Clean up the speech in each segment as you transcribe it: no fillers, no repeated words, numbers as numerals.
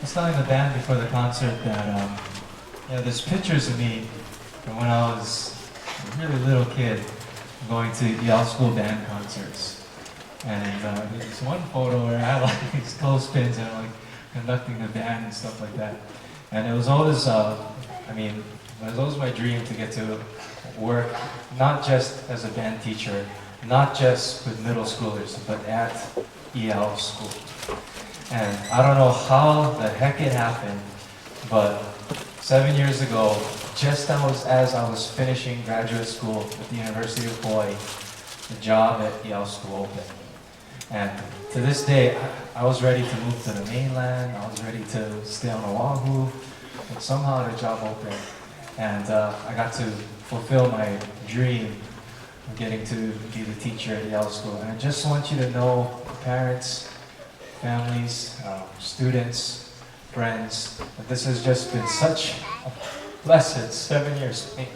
was telling the band before the concert that there's pictures of me from when I was a really little kid going to Iao School Band concerts. And there's this one photo where I had like these clothespins and I'm like conducting the band and stuff like that. And it was always, it was always my dream to get to work not just as a band teacher, not just with middle schoolers, but at Iao School. And I don't know how the heck it happened, but 7 years ago, just as I was finishing graduate school at the University of Hawaii, the job at Iao School opened. And to this day, I was ready to move to the mainland, I was ready to stay on Oahu, but somehow the job opened. And I got to fulfill my dream of getting to be the teacher at Iao School. And I just want you to know, parents, families, students, friends, that this has just been such a blessed 7 years for me.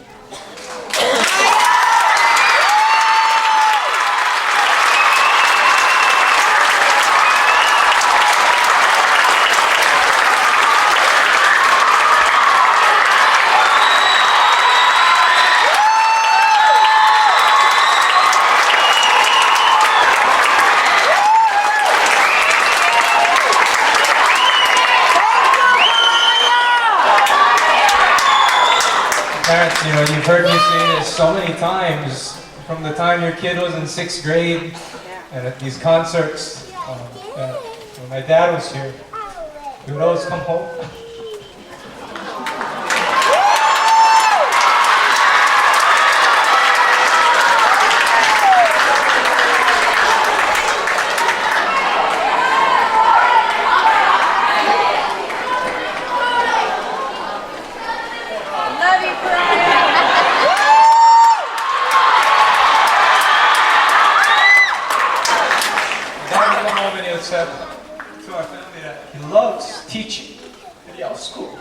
Parents, you've heard me say this so many times, from the time your kid was in 6th grade, and at these concerts, when my dad was here, he would always come home. Said to our family that he loves teaching at Iao School.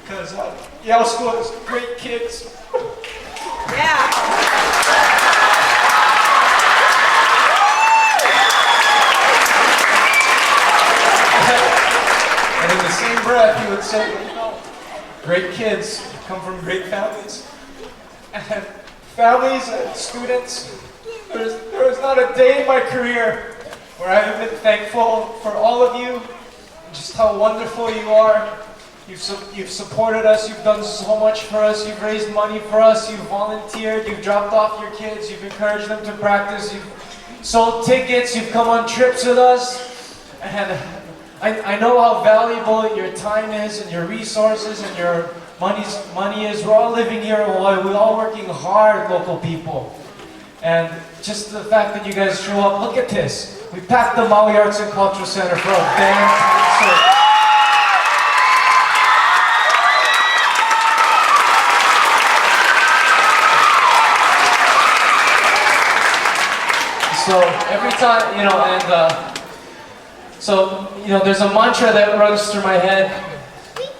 Because Iao School has great kids. Yeah. And in the same breath, he would say, great kids come from great families. And families and students, there is not a day in my career where I haven't been thankful for all of you, and just how wonderful you are. You've supported us, you've done so much for us, you've raised money for us, you've volunteered, you've dropped off your kids, you've encouraged them to practice, you've sold tickets, you've come on trips with us. And I know how valuable your time is and your resources and your money is. We're all living here in Hawaii, we're all working hard, local people. And just the fact that you guys show up, look at this. We packed the Maui Arts and Cultural Center for a band concert. So every time, there's a mantra that runs through my head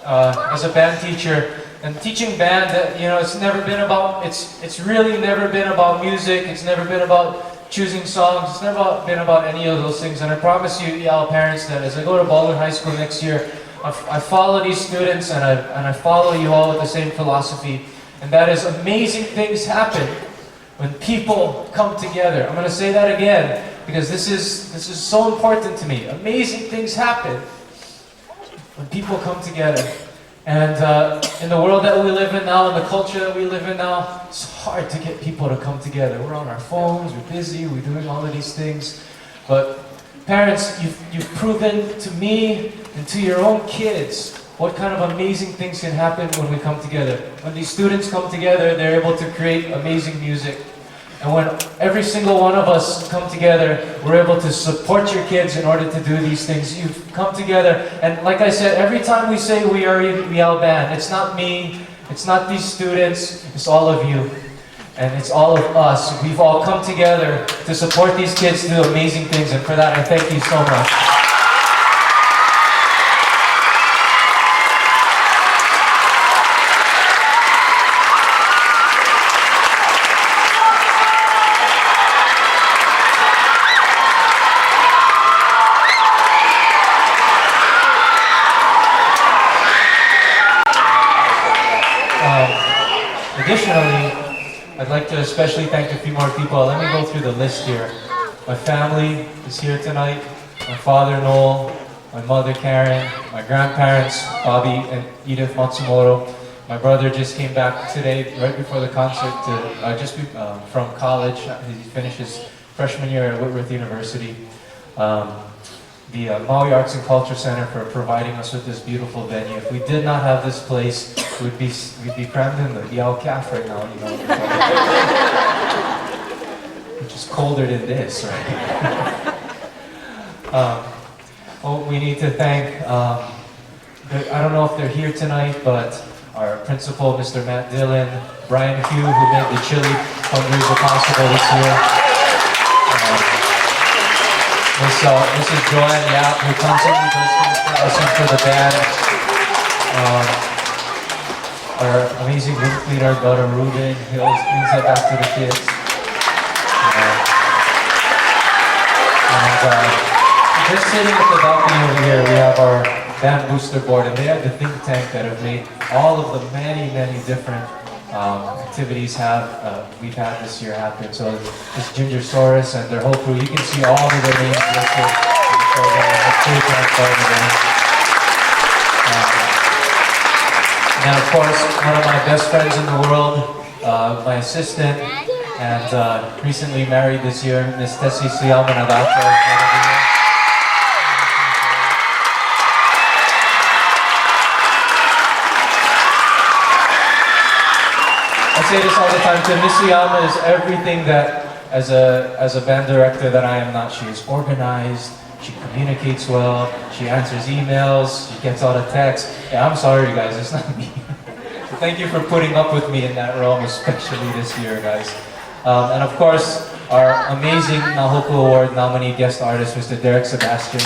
as a band teacher. And teaching band, it's really never been about music. It's never been about choosing songs. It's never been about any of those things. And I promise you, Iao parents, that as I go to Baldwin High School next year, I follow these students and I follow you all with the same philosophy. And that is, amazing things happen when people come together. I'm going to say that again because this is so important to me. Amazing things happen when people come together. And in the world that we live in now, in the culture that we live in now, it's hard to get people to come together. We're on our phones, we're busy, we're doing all of these things. But parents, you've proven to me and to your own kids what kind of amazing things can happen when we come together. When these students come together, they're able to create amazing music. And when every single one of us come together, we're able to support your kids in order to do these things. You've come together, and like I said, every time we say we are Iao Band, it's not me, it's not these students, it's all of you. And it's all of us. We've all come together to support these kids to do amazing things, and for that I thank you so much. Additionally, I'd like to especially thank a few more people. Let me go through the list here. My family is here tonight. My father, Noel. My mother, Karen. My grandparents, Bobby and Edith Matsumoto. My brother just came back today, right before the concert, from college. He finished his freshman year at Whitworth University. The Maui Arts and Culture Center for providing us with this beautiful venue. If we did not have this place, we'd be crammed in the Iao Caf right now, you know, which is colder than this, right? We need to thank, I don't know if they're here tonight, but our principal, Mr. Matt Dillon, Brian Hugh, who made the chili fundraiser possible this year. Mrs. Joanne Yap, who constantly does things for us and for the band. Our amazing room cleaner, daughter Ruben, he always cleans up after the kids. Just sitting at the balcony over here, we have our band booster board, and they have the think tank that have made all of the many, many different activities we've had this year happen. So this Gingersaurus and their whole crew, you can see all of their names listed in the program. That's pretty kind of fun, and of course, one of my best friends in the world, my assistant, and recently married this year, Miss Tessie Suyama Nagato. I say this all the time too. Miss Suyama is everything that, as a band director, that I am not. She is organized, she communicates well, she answers emails, she gets all the texts. Yeah, I'm sorry guys, it's not me. So thank you for putting up with me in that realm, especially this year, guys. And of course, our amazing Nahoku Award nominee guest artist, Mr. Derek Sebastian.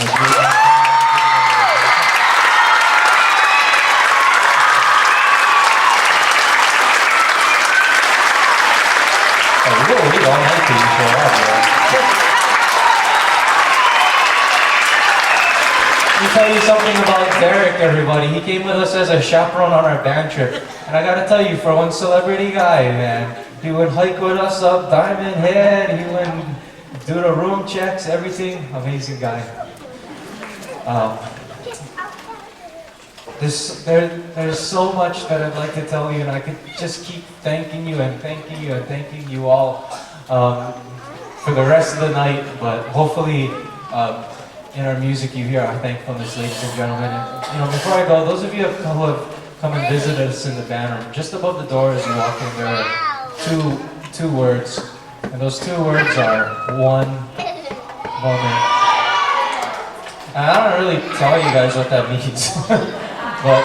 Let me tell you something about Derek, everybody. He came with us as a chaperone on our band trip. And I gotta tell you, for one celebrity guy, man, he would hike with us up Diamond Head, he would do the room checks, everything. Amazing guy. There's so much that I'd like to tell you, and I could just keep thanking you and thanking you and thanking you all for the rest of the night, but hopefully in our music you hear our thankfulness, ladies and gentlemen. And, you know, before I go, those of you who have come and visited us in the band room, just above the door as you walk in, there are two words, and those two words are one moment. And I don't really tell you guys what that means. But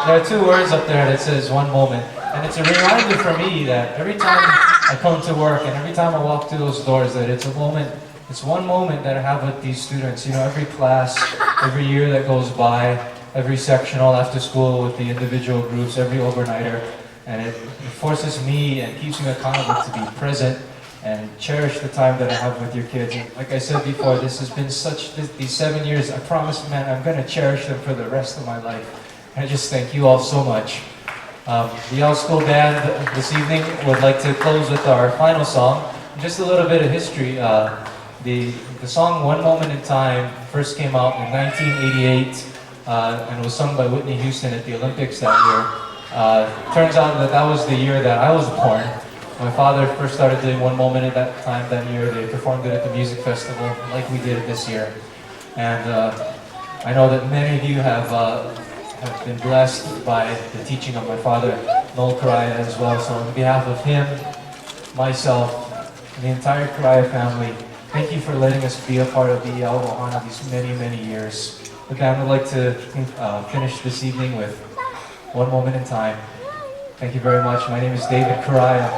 there are two words up there that says one moment. And it's a reminder for me that every time I come to work and every time I walk through those doors, that it's a moment, it's one moment that I have with these students. You know, every class, every year that goes by, every sectional after school with the individual groups, every overnighter. And it forces me and keeps me accountable to be present and cherish the time that I have with your kids. And like I said before, this has been these 7 years, I promise, man, I'm going to cherish them for the rest of my life. I just thank you all so much. The Iao School Band this evening would like to close with our final song. Just a little bit of history. The song One Moment in Time first came out in 1988 and was sung by Whitney Houston at the Olympics that year. Turns out that was the year that I was born. My father first started doing One Moment at that year. They performed it at the music festival like we did this year. And I know that many of you have been blessed by the teaching of my father, Noel Kuraya, as well. So on behalf of him, myself, and the entire Kuraya family, thank you for letting us be a part of the Iao Ohana these many, many years. The band would like to finish this evening with One Moment in Time. Thank you very much. My name is David Kuraya.